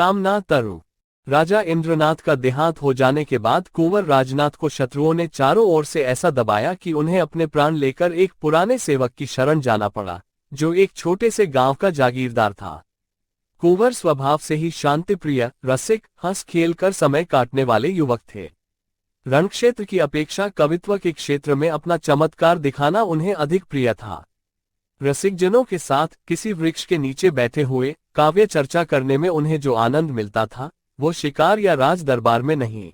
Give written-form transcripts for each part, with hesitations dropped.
कामना तरु। राजा इंद्रनाथ का देहांत हो जाने के बाद कुंवर राजनाथ को शत्रुओं ने चारों ओर से ऐसा दबाया कि उन्हें अपने प्राण लेकर एक पुराने सेवक की शरण जाना पड़ा, जो एक छोटे से गांव का जागीरदार था। कुंवर स्वभाव से ही शांतिप्रिय, रसिक, हंस खेल कर समय काटने वाले युवक थे। रणक्षेत्र की अपेक्षा कवित्व के क्षेत्र में अपना चमत्कार दिखाना उन्हें अधिक प्रिय था। रसिकजनों के साथ किसी वृक्ष के नीचे बैठे हुए काव्य चर्चा करने में उन्हें जो आनंद मिलता था, वो शिकार या राज दरबार में नहीं।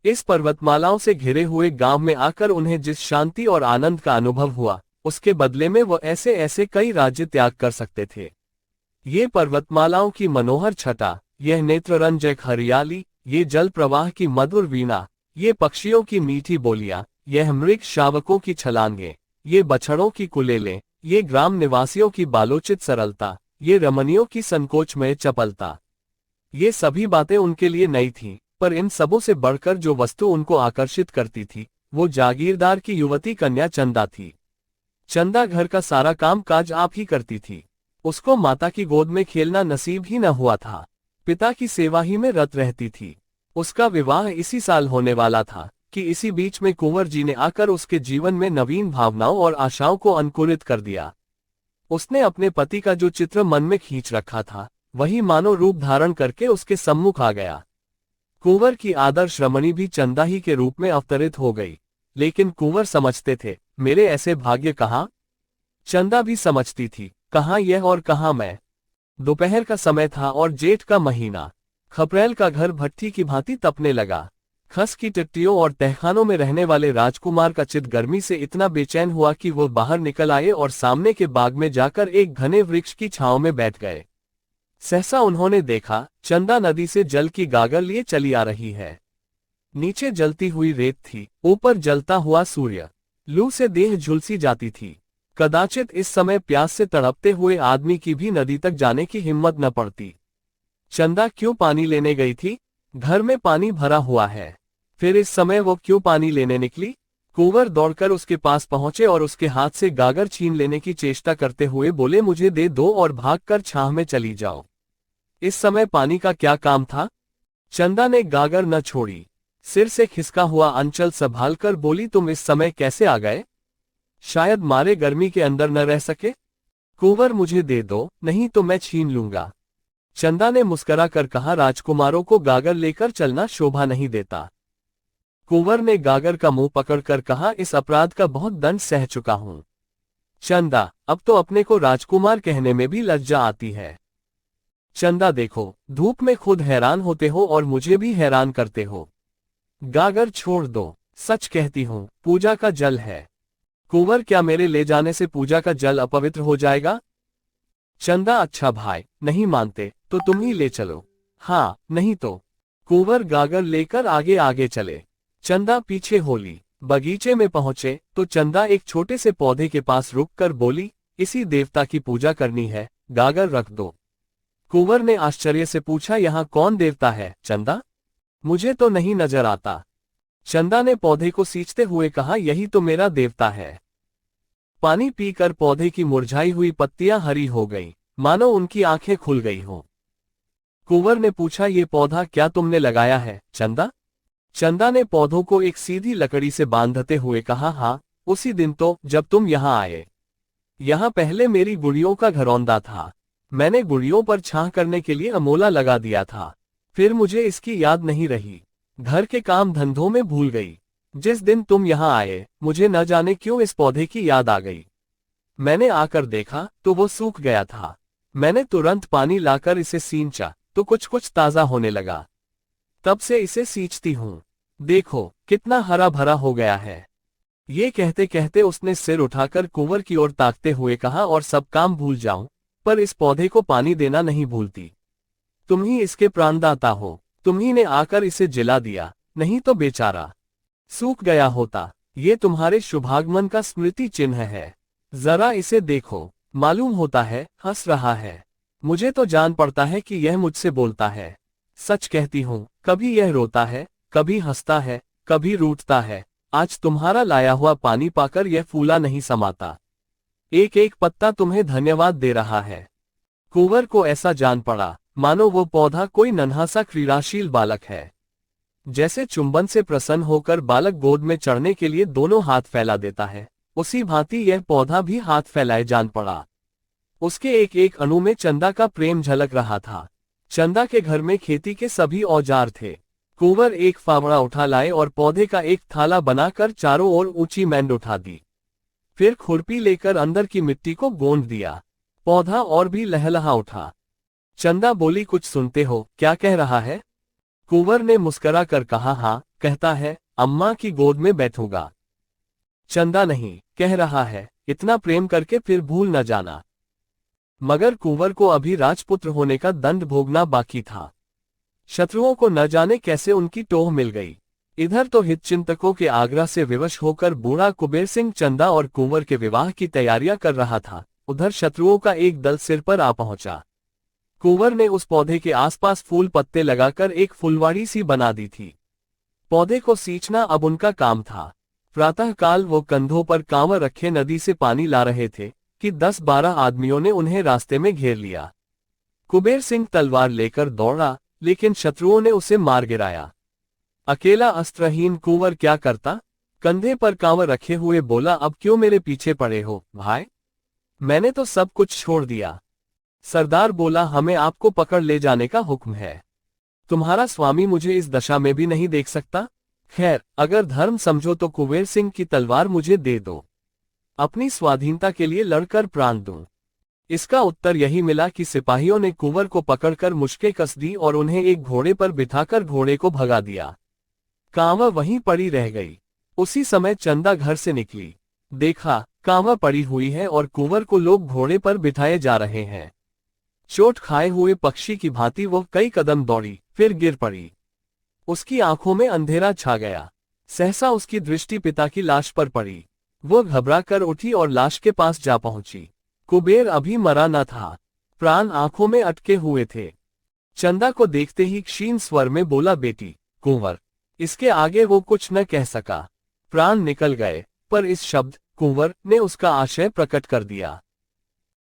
इस पर्वतमालाओं से घिरे हुए गांव में आकर उन्हें जिस शांति और आनंद का अनुभव हुआ, उसके बदले में वो ऐसे ऐसे कई राज्य त्याग कर सकते थे। ये पर्वतमालाओं की मनोहर छटा, यह नेत्ररंजक हरियाली, ये जल प्रवाह की मधुर वीणा, ये पक्षियों की मीठी बोलियां, यह मृग शावकों की छलांगे, ये बछड़ों की कुलेलें, ये ग्राम निवासियों की बालोचित सरलता, ये रमणियों की संकोचमय चपलता, ये सभी बातें उनके लिए नई थीं, पर इन सबों से बढ़कर जो वस्तु उनको आकर्षित करती थी, वो जागीरदार की युवती कन्या चंदा थी। चंदा घर का सारा काम काज आप ही करती थी। उसको माता की गोद में खेलना नसीब ही न हुआ था, पिता की सेवा ही में रत रहती थी। उसका विवाह इसी साल होने वाला था कि इसी बीच में कुंवर जी ने आकर उसके जीवन में नवीन भावनाओं और आशाओं को अंकुरित कर दिया। उसने अपने पति का जो चित्र मन में खींच रखा था, वही मानो रूप धारण करके उसके सम्मुख आ गया। कुंवर की आदर्श रमणी भी चंदा ही के रूप में अवतरित हो गई, लेकिन कुंवर समझते थे, मेरे ऐसे भाग्य कहाँ। चंदा भी समझती थी, कहाँ यह और कहाँ मैं। दोपहर का समय था और जेठ का महीना। खपरेल का घर भट्ठी की भांति तपने लगा। खस की टिट्टियों और तहखानों में रहने वाले राजकुमार का चित्त गर्मी से इतना बेचैन हुआ कि वो बाहर निकल आए और सामने के बाग में जाकर एक घने वृक्ष की छांव में बैठ गए। सहसा उन्होंने देखा, चंदा नदी से जल की गागर लिए चली आ रही है। नीचे जलती हुई रेत थी, ऊपर जलता हुआ सूर्य। लू से देह झुलसी जाती थी। कदाचित इस समय प्यास से तड़पते हुए आदमी की भी नदी तक जाने की हिम्मत न पड़ती। चंदा क्यों पानी लेने गई थी? घर में पानी भरा हुआ है, फिर इस समय वो क्यों पानी लेने निकली? कुंवर दौड़कर उसके पास पहुंचे और उसके हाथ से गागर छीन लेने की चेष्टा करते हुए बोले, मुझे दे दो और भागकर छाह में चली जाओ। इस समय पानी का क्या काम था? चंदा ने गागर न छोड़ी, सिर से खिसका हुआ अंचल संभालकर बोली, तुम इस समय कैसे आ गए? शायद मारे गर्मी के अंदर न रह सके। कुंवर, मुझे दे दो, नहीं तो मैं छीन लूंगा। चंदा ने मुस्कुरा कर कहा, राजकुमारों को गागर लेकर चलना शोभा नहीं देता। कुंवर ने गागर का मुंह पकड़कर कहा, इस अपराध का बहुत दंड सह चुका हूं। चंदा, अब तो अपने को राजकुमार कहने में भी लज्जा आती है। चंदा, देखो, धूप में खुद हैरान होते हो और मुझे भी हैरान करते हो। गागर छोड़ दो, सच कहती हूं, पूजा का जल है। कुंवर, क्या मेरे ले जाने से पूजा का जल अपवित्र हो जाएगा? चंदा, अच्छा भाई, नहीं मानते तो तुम ही ले चलो। हाँ, नहीं तो। कुंवर गागर लेकर आगे आगे चले। चंदा पीछे होली। बगीचे में पहुंचे तो चंदा एक छोटे से पौधे के पास रुककर बोली, इसी देवता की पूजा करनी है, गागर रख दो। कुंवर ने आश्चर्य से पूछा, यहाँ कौन देवता है चंदा? मुझे तो नहीं नजर आता। चंदा ने पौधे को सींचते हुए कहा, यही तो मेरा देवता है। पानी पीकर पौधे की मुरझाई हुई पत्तियां हरी हो गईं, मानो उनकी आंखें खुल गई हों। कुंवर ने पूछा, ये पौधा क्या तुमने लगाया है चंदा? चंदा ने पौधों को एक सीधी लकड़ी से बांधते हुए कहा, हाँ, उसी दिन तो जब तुम यहाँ आए। यहाँ पहले मेरी गुड़ियों का घरौंदा था। मैंने गुड़ियों पर छाह करने के लिए अमोला लगा दिया था। फिर मुझे इसकी याद नहीं रही, घर के काम धंधों में भूल गई। जिस दिन तुम यहाँ आए, मुझे न जाने क्यों इस पौधे की याद आ गई। मैंने आकर देखा तो वो सूख गया था। मैंने तुरंत पानी लाकर इसे सींचा तो कुछ कुछ ताजा होने लगा। तब से इसे सींचती हूँ। देखो कितना हरा भरा हो गया है। ये कहते कहते उसने सिर उठाकर कुंवर की ओर ताकते हुए कहा, और सब काम भूल जाऊं, पर इस पौधे को पानी देना नहीं भूलती। तुम ही इसके प्राणदाता हो, तुम ही ने आकर इसे जिला दिया, नहीं तो बेचारा सूख गया होता। ये तुम्हारे शुभागमन का स्मृति चिन्ह है। जरा इसे देखो, मालूम होता है हंस रहा है। मुझे तो जान पड़ता है कि यह मुझसे बोलता है। सच कहती हूँ, कभी यह रोता है, कभी हंसता है, कभी रूठता है। आज तुम्हारा लाया हुआ पानी पाकर यह फूला नहीं समाता। एक एक पत्ता तुम्हें धन्यवाद दे रहा है। कुंवर को ऐसा जान पड़ा मानो वो पौधा कोई नन्हा सा क्रीड़ाशील बालक है। जैसे चुंबन से प्रसन्न होकर बालक गोद में चढ़ने के लिए दोनों हाथ फैला देता है, उसी भांति यह पौधा भी हाथ फैलाए जान पड़ा। उसके एक एक अणु में चंदा का प्रेम झलक रहा था। चंदा के घर में खेती के सभी औजार थे। कुंवर एक फावड़ा उठा लाए और पौधे का एक थाला बनाकर चारों ओर ऊंची मैंड उठा दी। फिर खुरपी लेकर अंदर की मिट्टी को गोंद दिया। पौधा और भी लहलहा उठा। चंदा बोली, कुछ सुनते हो? क्या कह रहा है? कुंवर ने मुस्करा कर कहा, हाँ, कहता है अम्मा की गोद में बैठूंगा। चंदा, नहीं, कह रहा है इतना प्रेम करके फिर भूल न जाना। मगर कुंवर को अभी राजपुत्र होने का दंड भोगना बाकी था। शत्रुओं को न जाने कैसे उनकी टोह मिल गई। इधर तो हितचिंतकों के आग्रह से विवश होकर बूढ़ा कुबेर सिंह चंदा और कुंवर के विवाह की तैयारियां कर रहा था, उधर शत्रुओं का एक दल सिर पर आ पहुंचा। कुंवर ने उस पौधे के आसपास फूल पत्ते लगाकर एक फुलवाड़ी सी बना दी थी। पौधे को सींचना अब उनका काम था। प्रातःकाल वो कंधों पर कांवर रखे नदी से पानी ला रहे थे कि 10-12 आदमियों ने उन्हें रास्ते में घेर लिया। कुबेर सिंह तलवार लेकर दौड़ा, लेकिन शत्रुओं ने उसे मार गिराया। अकेला अस्त्रहीन कुंवर क्या करता? कंधे पर कांवर रखे हुए बोला, अब क्यों मेरे पीछे पड़े हो भाई? मैंने तो सब कुछ छोड़ दिया। सरदार बोला, हमें आपको पकड़ ले जाने का हुक्म है। तुम्हारा स्वामी मुझे इस दशा में भी नहीं देख सकता। खैर, अगर धर्म समझो तो कुबेर सिंह की तलवार मुझे दे दो, अपनी स्वाधीनता के लिए लड़कर प्राण दूं। इसका उत्तर यही मिला कि सिपाहियों ने कुंवर को पकड़कर मुश्कें कस दी और उन्हें एक घोड़े पर बिठाकर घोड़े को भगा दिया। कांवर वहीं पड़ी रह गई। उसी समय चंदा घर से निकली। देखा, कांवर पड़ी हुई है और कुंवर को लोग घोड़े पर बिठाए जा रहे हैं। चोट खाए हुए पक्षी की भांति वो कई कदम दौड़ी, फिर गिर पड़ी। उसकी आंखों में अंधेरा छा गया। सहसा उसकी दृष्टि पिता की लाश पर पड़ी। वो घबरा कर उठी और लाश के पास जा पहुंची। कुबेर अभी मरा न था, प्राण आंखों में अटके हुए थे। चंदा को देखते ही क्षीण स्वर में बोला, बेटी कुंवर। इसके आगे वो कुछ न कह सका। प्राण निकल गए, पर इस शब्द कुंवर ने उसका आशय प्रकट कर दिया।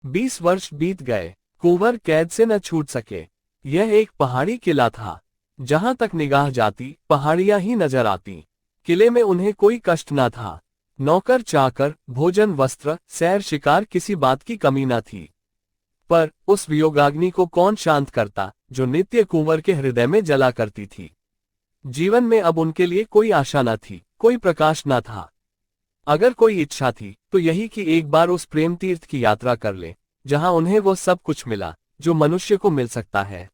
20 वर्ष बीत गए, कुंवर कैद से न छूट सके। यह एक पहाड़ी किला था। जहां तक निगाह जाती पहाड़ियां ही नजर आती। किले में उन्हें कोई कष्ट न था। नौकर चाकर, भोजन, वस्त्र, सैर, शिकार, किसी बात की कमी न थी। पर उस वियोगाग्नि को कौन शांत करता जो नित्य कुंवर के हृदय में जला करती थी। जीवन में अब उनके लिए कोई आशा न थी, कोई प्रकाश न था। अगर कोई इच्छा थी तो यही कि एक बार उस प्रेम तीर्थ की यात्रा कर ले, जहां उन्हें वो सब कुछ मिला जो मनुष्य को मिल सकता है।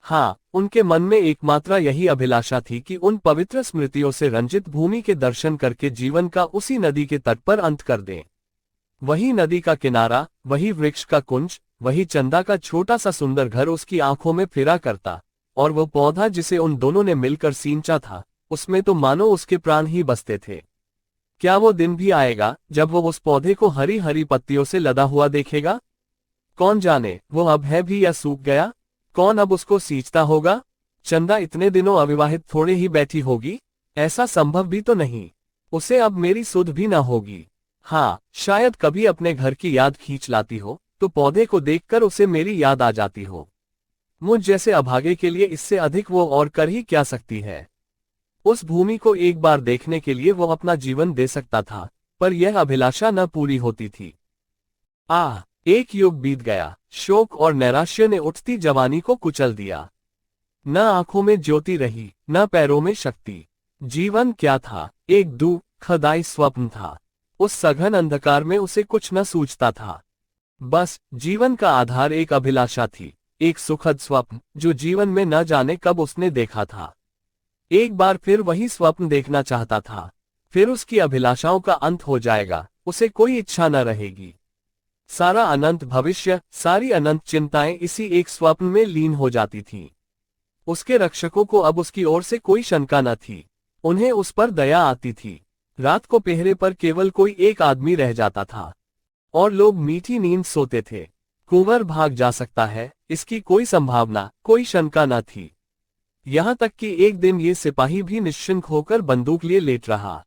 हाँ, उनके मन में एकमात्र यही अभिलाषा थी कि उन पवित्र स्मृतियों से रंजित भूमि के दर्शन करके जीवन का उसी नदी के तट पर अंत कर दें। वही नदी का किनारा, वही वृक्ष का कुंज, वही चंदा का छोटा सा सुंदर घर उसकी आंखों में फिरा करता, और वो पौधा जिसे उन दोनों ने मिलकर सींचा था, उसमें तो मानो उसके प्राण ही बसते थे। क्या वो दिन भी आएगा जब वो उस पौधे को हरी हरी पत्तियों से लदा हुआ देखेगा? कौन जाने वो अब है भी या सूख गया? कौन अब उसको सींचता होगा? चंदा इतने दिनों अविवाहित थोड़े ही बैठी होगी? ऐसा संभव भी तो नहीं। उसे अब मेरी सुध भी न होगी। हाँ, शायद कभी अपने घर की याद खींच लाती हो तो पौधे को देखकर उसे मेरी याद आ जाती हो। मुझ जैसे अभागे के लिए इससे अधिक वो और कर ही क्या सकती है। उस भूमि को एक बार देखने के लिए वो अपना जीवन दे सकता था, पर यह अभिलाषा न पूरी होती थी। एक युग बीत गया। शोक और नैराश्य ने उठती जवानी को कुचल दिया। न आंखों में ज्योति रही, न पैरों में शक्ति। जीवन क्या था? एक दुखदायी स्वप्न था। उस सघन अंधकार में उसे कुछ न सूझता था। बस जीवन का आधार एक अभिलाषा थी, एक सुखद स्वप्न जो जीवन में न जाने कब उसने देखा था। एक बार फिर वही स्वप्न देखना चाहता था। फिर उसकी अभिलाषाओं का अंत हो जाएगा, उसे कोई इच्छा न रहेगी। सारा अनंत भविष्य, सारी अनंत चिंताएं इसी एक स्वप्न में लीन हो जाती थीं। उसके रक्षकों को अब उसकी ओर से कोई शंका न थी। उन्हें उस पर दया आती थी। रात को पहरे पर केवल कोई एक आदमी रह जाता था और लोग मीठी नींद सोते थे। कुंवर भाग जा सकता है, इसकी कोई संभावना, कोई शंका न थी। यहां तक कि एक दिन ये सिपाही भी निश्चिंत होकर बंदूक लिए लेट रहा।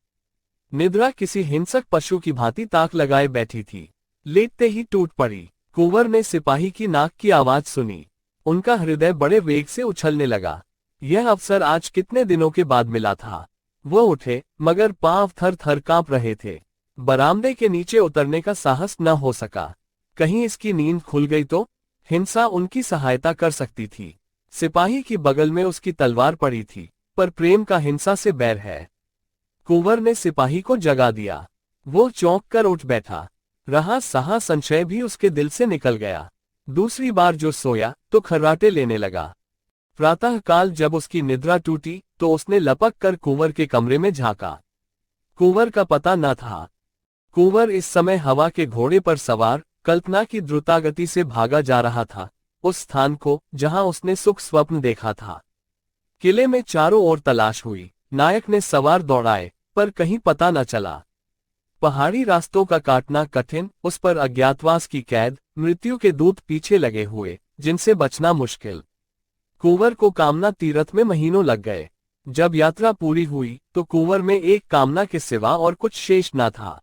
निद्रा किसी हिंसक पशु की भांति ताक लगाए बैठी थी। लेटते ही टूट पड़ी। कुंवर ने सिपाही की नाक की आवाज सुनी। उनका हृदय बड़े वेग से उछलने लगा। यह अवसर आज कितने दिनों के बाद मिला था। वो उठे, मगर पांव थर थर कांप रहे थे। बरामदे के नीचे उतरने का साहस न हो सका। कहीं इसकी नींद खुल गई तो? हिंसा उनकी सहायता कर सकती थी। सिपाही की बगल में उसकी तलवार पड़ी थी, पर प्रेम का हिंसा से बैर है। कुंवर ने सिपाही को जगा दिया। वो चौंक कर उठ बैठा। रहा सहा संशय भी उसके दिल से निकल गया। दूसरी बार जो सोया तो खर्राटे लेने लगा। प्रातःकाल जब उसकी निद्रा टूटी तो उसने लपक कर कुंवर के कमरे में झांका। कुंवर का पता न था। कुंवर इस समय हवा के घोड़े पर सवार कल्पना की द्रुतागति से भागा जा रहा था, उस स्थान को जहां उसने सुख स्वप्न देखा था। किले में चारों ओर तलाश हुई। नायक ने सवार दौड़ाए, पर कहीं पता न चला। पहाड़ी रास्तों का काटना कठिन, उस पर अज्ञातवास की कैद, मृत्यु के दूत पीछे लगे हुए, जिनसे बचना मुश्किल। कुंवर को कामना तीरथ में महीनों लग गए। जब यात्रा पूरी हुई तो कुंवर में एक कामना के सिवा और कुछ शेष न था।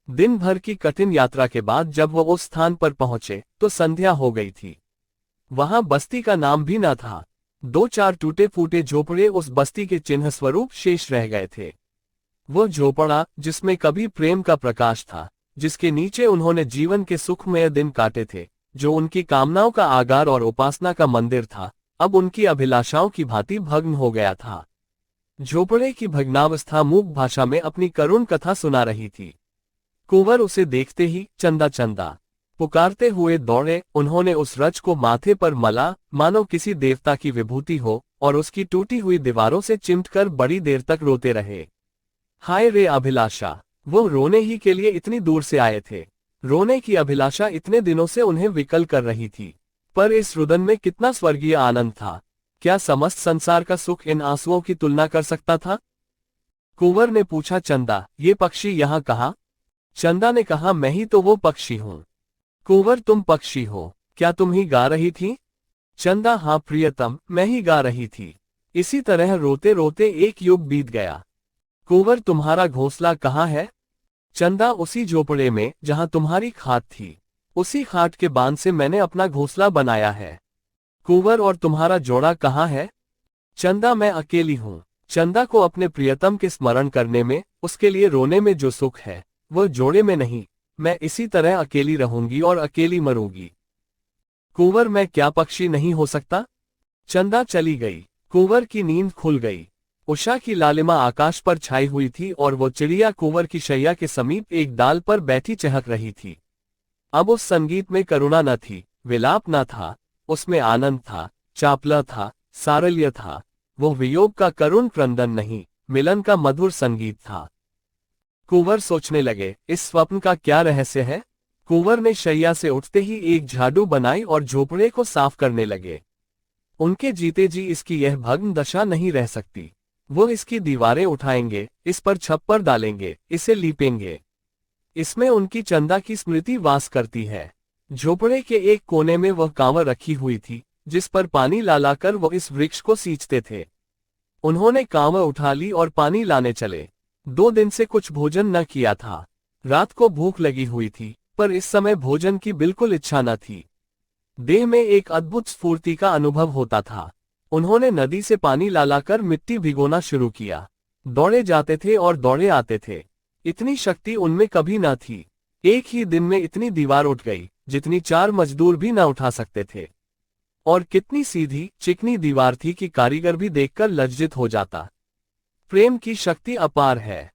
दिन भर की कठिन यात्रा के बाद जब वो उस स्थान पर पहुंचे तो संध्या हो गई थी। वहां बस्ती का नाम भी न था। 2-4 टूटे फूटे झोपड़े उस बस्ती के चिन्ह स्वरूप शेष रह गए थे। वो झोपड़ा जिसमें कभी प्रेम का प्रकाश था, जिसके नीचे उन्होंने जीवन के सुखमय दिन काटे थे, जो उनकी कामनाओं का आगार और उपासना का मंदिर था, अब उनकी अभिलाषाओं की भांति भग्न हो गया था। झोपड़े की भग्नावस्था मूक भाषा में अपनी करुण कथा सुना रही थी। कुंवर उसे देखते ही चंदा चंदा पुकारते हुए दौड़े। उन्होंने उस रज को माथे पर मला, मानो किसी देवता की विभूति हो, और उसकी टूटी हुई दीवारों से चिमटकर बड़ी देर तक रोते रहे। हाय रे अभिलाषा! वो रोने ही के लिए इतनी दूर से आए थे। रोने की अभिलाषा इतने दिनों से उन्हें विकल कर रही थी, पर इस रुदन में कितना स्वर्गीय आनंद था। क्या समस्त संसार का सुख इन आंसुओं की तुलना कर सकता था? कुंवर ने पूछा, चंदा, ये पक्षी यहाँ कहाँ? चंदा ने कहा, मैं ही तो वो पक्षी हूँ। कुंवर, तुम पक्षी हो? क्या तुम ही गा रही थी? चंदा, हाँ प्रियतम, मैं ही गा रही थी। इसी तरह रोते रोते एक युग बीत गया। कुंवर, तुम्हारा घोंसला कहाँ है? चंदा, उसी झोपड़े में जहां तुम्हारी खाट थी। उसी खाट के बांध से मैंने अपना घोंसला बनाया है। कुंवर, और तुम्हारा जोड़ा कहाँ है? चंदा, मैं अकेली हूँ। चंदा को अपने प्रियतम के स्मरण करने में, उसके लिए रोने में जो सुख है, वो जोड़े में नहीं। मैं इसी तरह अकेली रहूंगी और अकेली मरूंगी। कुंवर, मैं क्या पक्षी नहीं हो सकता? चंदा चली गई। कुंवर की नींद खुल गई। उषा की लालिमा आकाश पर छाई हुई थी और वो चिड़िया कुंवर की शैया के समीप एक डाल पर बैठी चहक रही थी। अब उस संगीत में करुणा न थी, विलाप न था, उसमें आनंद था, चापला था, सारल्य था। वो वियोग का करुण क्रंदन नहीं, मिलन का मधुर संगीत था। कुंवर सोचने लगे, इस स्वप्न का क्या रहस्य है? कुंवर ने शैया से उठते ही एक झाड़ू बनाई और झोपड़े को साफ करने लगे। उनके जीते जी इसकी यह भग्न दशा नहीं रह सकती। वो इसकी दीवारें उठाएंगे, इस पर छप्पर डालेंगे, इसे लीपेंगे। इसमें उनकी चंदा की स्मृति वास करती है। झोपड़े के एक कोने में वह कांवर रखी हुई थी, जिस पर पानी ला लाकर वो इस वृक्ष को सींचते थे। उन्होंने कांवर उठा ली और पानी लाने चले। 2 दिन से कुछ भोजन न किया था। रात को भूख लगी हुई थी, पर इस समय भोजन की बिल्कुल इच्छा न थी। देह में एक अद्भुत स्फूर्ति का अनुभव होता था। उन्होंने नदी से पानी ला लाकर मिट्टी भिगोना शुरू किया। दौड़े जाते थे और दौड़े आते थे। इतनी शक्ति उनमें कभी न थी। एक ही दिन में इतनी दीवार उठ गई, जितनी 4 मजदूर भी न उठा सकते थे। और कितनी सीधी चिकनी दीवार थी कि कारीगर भी देखकर लज्जित हो जाता। प्रेम की शक्ति अपार है।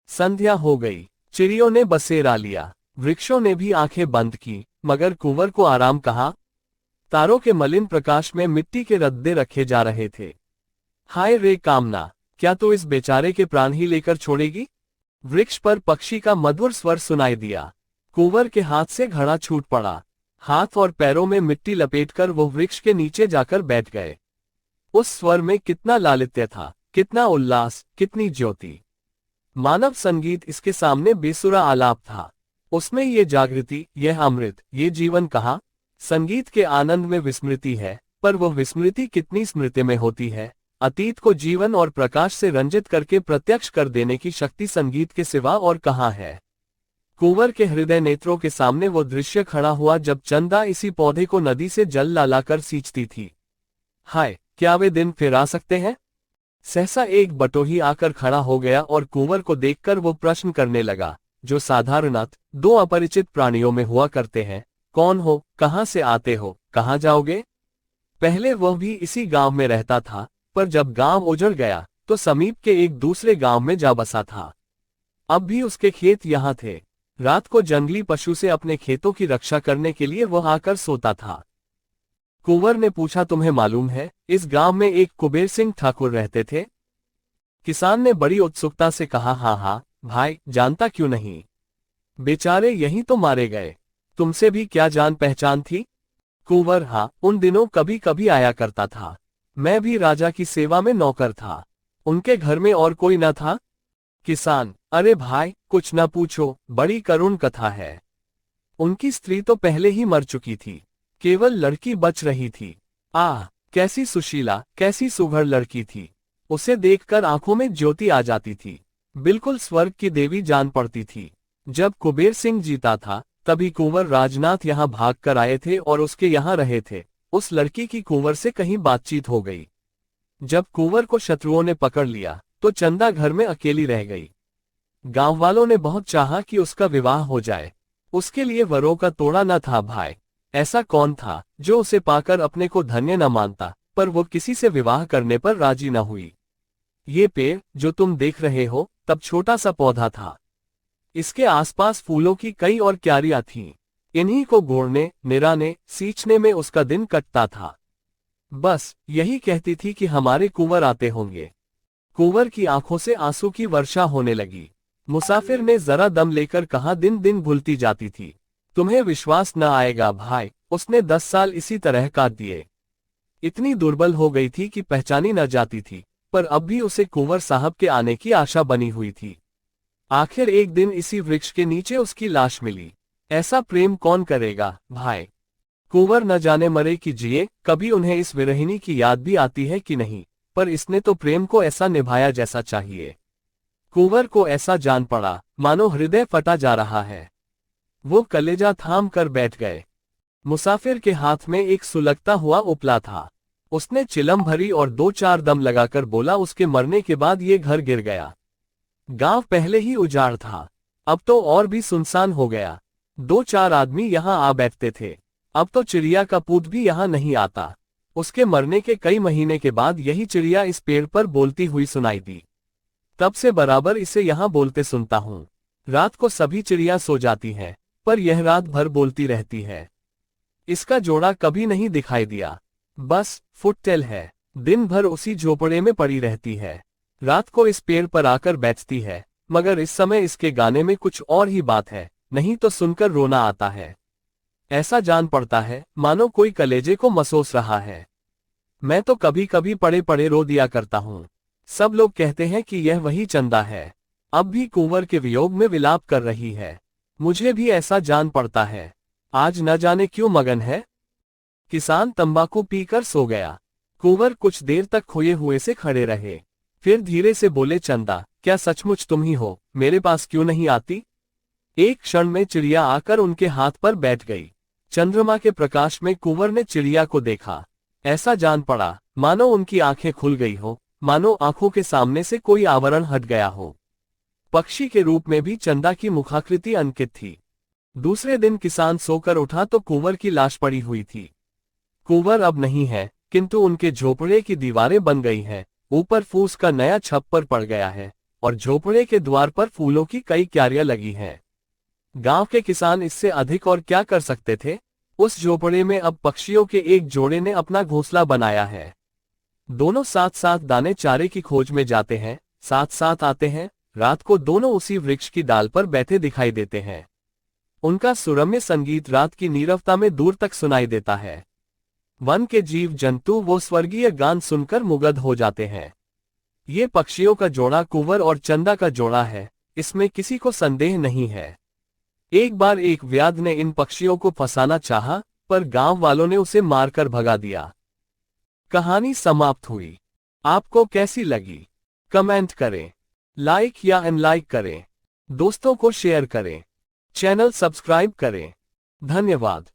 संध्या हो गई। चिड़ियों ने बसेरा लिया, वृक्षों ने भी आंखें बंद की, मगर कुंवर को आराम कहाँ? तारों के मलिन प्रकाश में मिट्टी के रद्दे रखे जा रहे थे। हाय रे कामना, क्या तू इस बेचारे के प्राण ही लेकर छोड़ेगी? वृक्ष पर पक्षी का मधुर स्वर सुनाई दिया। कुंवर के हाथ से घड़ा छूट पड़ा। हाथ और पैरों में मिट्टी लपेटकर वो वृक्ष के नीचे जाकर बैठ गए। उस स्वर में कितना लालित्य था, कितना उल्लास, कितनी ज्योति। मानव संगीत इसके सामने बेसुरा आलाप था। उसमें ये जागृति, यह अमृत, ये जीवन कहाँ? संगीत के आनंद में विस्मृति है, पर वो विस्मृति कितनी स्मृति में होती है। अतीत को जीवन और प्रकाश से रंजित करके प्रत्यक्ष कर देने की शक्ति संगीत के सिवा और कहाँ है? कुंवर के हृदय नेत्रों के सामने वो दृश्य खड़ा हुआ जब चंदा इसी पौधे को नदी से जल लाकर सींचती थी। हाय, क्या वे दिन फिर आ सकते हैं? सहसा एक बटोही आकर खड़ा हो गया और कुंवर को देखकर वो प्रश्न करने लगा, जो साधारणतः दो अपरिचित प्राणियों में हुआ करते हैं। कौन हो, कहां से आते हो, कहां जाओगे? पहले वह भी इसी गांव में रहता था, पर जब गांव उजड़ गया तो समीप के एक दूसरे गांव में जा बसा था। अब भी उसके खेत यहाँ थे। रात को जंगली पशु से अपने खेतों की रक्षा करने के लिए वह आकर सोता था। कुंवर ने पूछा, तुम्हें मालूम है, इस गांव में एक कुबेर सिंह ठाकुर रहते थे? किसान ने बड़ी उत्सुकता से कहा, हाँ भाई, जानता क्यों नहीं। बेचारे यहीं तो मारे गए। तुमसे भी क्या जान पहचान थी? कुंवर, हाँ, उन दिनों कभी कभी आया करता था। मैं भी राजा की सेवा में नौकर था। उनके घर में और कोई न था? किसान, अरे भाई, कुछ न पूछो, बड़ी करुण कथा है। उनकी स्त्री तो पहले ही मर चुकी थी, केवल लड़की बच रही थी। आह, कैसी सुशीला, कैसी सुघड़ लड़की थी। उसे देखकर आंखों में ज्योति आ जाती थी, बिल्कुल स्वर्ग की देवी जान पड़ती थी। जब कुबेर सिंह जीता था तभी कुंवर राजनाथ यहाँ भाग कर आए थे और उसके यहाँ रहे थे। उस लड़की की कुंवर से कहीं बातचीत हो गई। जब कुंवर को शत्रुओं ने पकड़ लिया तो चंदा घर में अकेली रह गई। गांव वालों ने बहुत चाहा कि उसका विवाह हो जाए। उसके लिए वरों का तोड़ा न था भाई। ऐसा कौन था जो उसे पाकर अपने को धन्य न मानता, पर वो किसी से विवाह करने पर राजी न हुई। ये पेड़ जो तुम देख रहे हो तब छोटा सा पौधा था। इसके आसपास फूलों की कई और क्यारियां थीं। इन्हीं को गोड़ने, निराने, सींचने में उसका दिन कटता था। बस यही कहती थी कि हमारे कुंवर आते होंगे। कुंवर की आंखों से आंसू की वर्षा होने लगी। मुसाफिर ने जरा दम लेकर कहा, दिन दिन भूलती जाती थी। तुम्हें विश्वास न आएगा भाई, उसने 10 साल इसी तरह काट दिए। इतनी दुर्बल हो गई थी कि पहचानी न जाती थी, पर अब भी उसे कुंवर साहब के आने की आशा बनी हुई थी। आखिर एक दिन इसी वृक्ष के नीचे उसकी लाश मिली। ऐसा प्रेम कौन करेगा भाई। कुंवर न जाने मरे कि जिए, कभी उन्हें इस विरहिणी की याद भी आती है कि नहीं, पर इसने तो प्रेम को ऐसा निभाया जैसा चाहिए। कुंवर को ऐसा जान पड़ा मानो हृदय फटा जा रहा है। वो कलेजा थाम कर बैठ गए। मुसाफिर के हाथ में एक सुलगता हुआ उपला था। उसने चिलम भरी और 2-4 दम लगाकर बोला, उसके मरने के बाद ये घर गिर गया। गांव पहले ही उजाड़ था, अब तो और भी सुनसान हो गया। 2-4 आदमी यहां आ बैठते थे, अब तो चिड़िया का पूत भी यहां नहीं आता। उसके मरने के कई महीने के बाद यही चिड़िया इस पेड़ पर बोलती हुई सुनाई दी। तब से बराबर इसे यहां बोलते सुनता हूं। रात को सभी चिड़िया सो जाती हैं, पर यह रात भर बोलती रहती है। इसका जोड़ा कभी नहीं दिखाई दिया, बस फुटटेल है। दिन भर उसी झोपड़े में पड़ी रहती है, रात को इस पेड़ पर आकर बैठती है, मगर इस समय इसके गाने में कुछ और ही बात है, नहीं तो सुनकर रोना आता है। ऐसा जान पड़ता है मानो कोई कलेजे को मसोस रहा है। मैं तो कभी कभी पड़े पड़े रो दिया करता हूँ। सब लोग कहते हैं कि यह वही चंदा है, अब भी कुंवर के वियोग में विलाप कर रही है। मुझे भी ऐसा जान पड़ता है, आज न जाने क्यों मगन है। किसान तंबाकू पीकर सो गया। कुंवर कुछ देर तक खोए हुए से खड़े रहे, फिर धीरे से बोले, चंदा, क्या सचमुच तुम ही हो? मेरे पास क्यों नहीं आती? एक क्षण में चिड़िया आकर उनके हाथ पर बैठ गई। चंद्रमा के प्रकाश में कुंवर ने चिड़िया को देखा। ऐसा जान पड़ा मानो उनकी आंखें खुल गई हो, मानो आंखों के सामने से कोई आवरण हट गया हो। पक्षी के रूप में भी चंदा की मुखाकृति अंकित थी। दूसरे दिन किसान सोकर उठा तो कुंवर की लाश पड़ी हुई थी। कुंवर अब नहीं है, किंतु उनके झोपड़े की दीवारें बन गई हैं, ऊपर फूस का नया छप्पर पड़ गया है और झोपड़े के द्वार पर फूलों की कई क्यारियां लगी हैं। गांव के किसान इससे अधिक और क्या कर सकते थे? उस झोपड़े में अब पक्षियों के एक जोड़े ने अपना घोंसला बनाया है। दोनों साथ साथ दाने चारे की खोज में जाते हैं, साथ साथ आते हैं। रात को दोनों उसी वृक्ष की डाल पर बैठे दिखाई देते हैं। उनका सुरम्य संगीत रात की नीरवता में दूर तक सुनाई देता है। वन के जीव जंतु वो स्वर्गीय गान सुनकर मुग्ध हो जाते हैं। ये पक्षियों का जोड़ा कुंवर और चंदा का जोड़ा है, इसमें किसी को संदेह नहीं है। एक बार एक व्याध ने इन पक्षियों को फंसाना चाहा, पर गांव वालों ने उसे मारकर भगा दिया। कहानी समाप्त हुई। आपको कैसी लगी? कमेंट करें, लाइक या अनलाइक करें, दोस्तों को शेयर करें। चैनल सब्सक्राइब करें। धन्यवाद।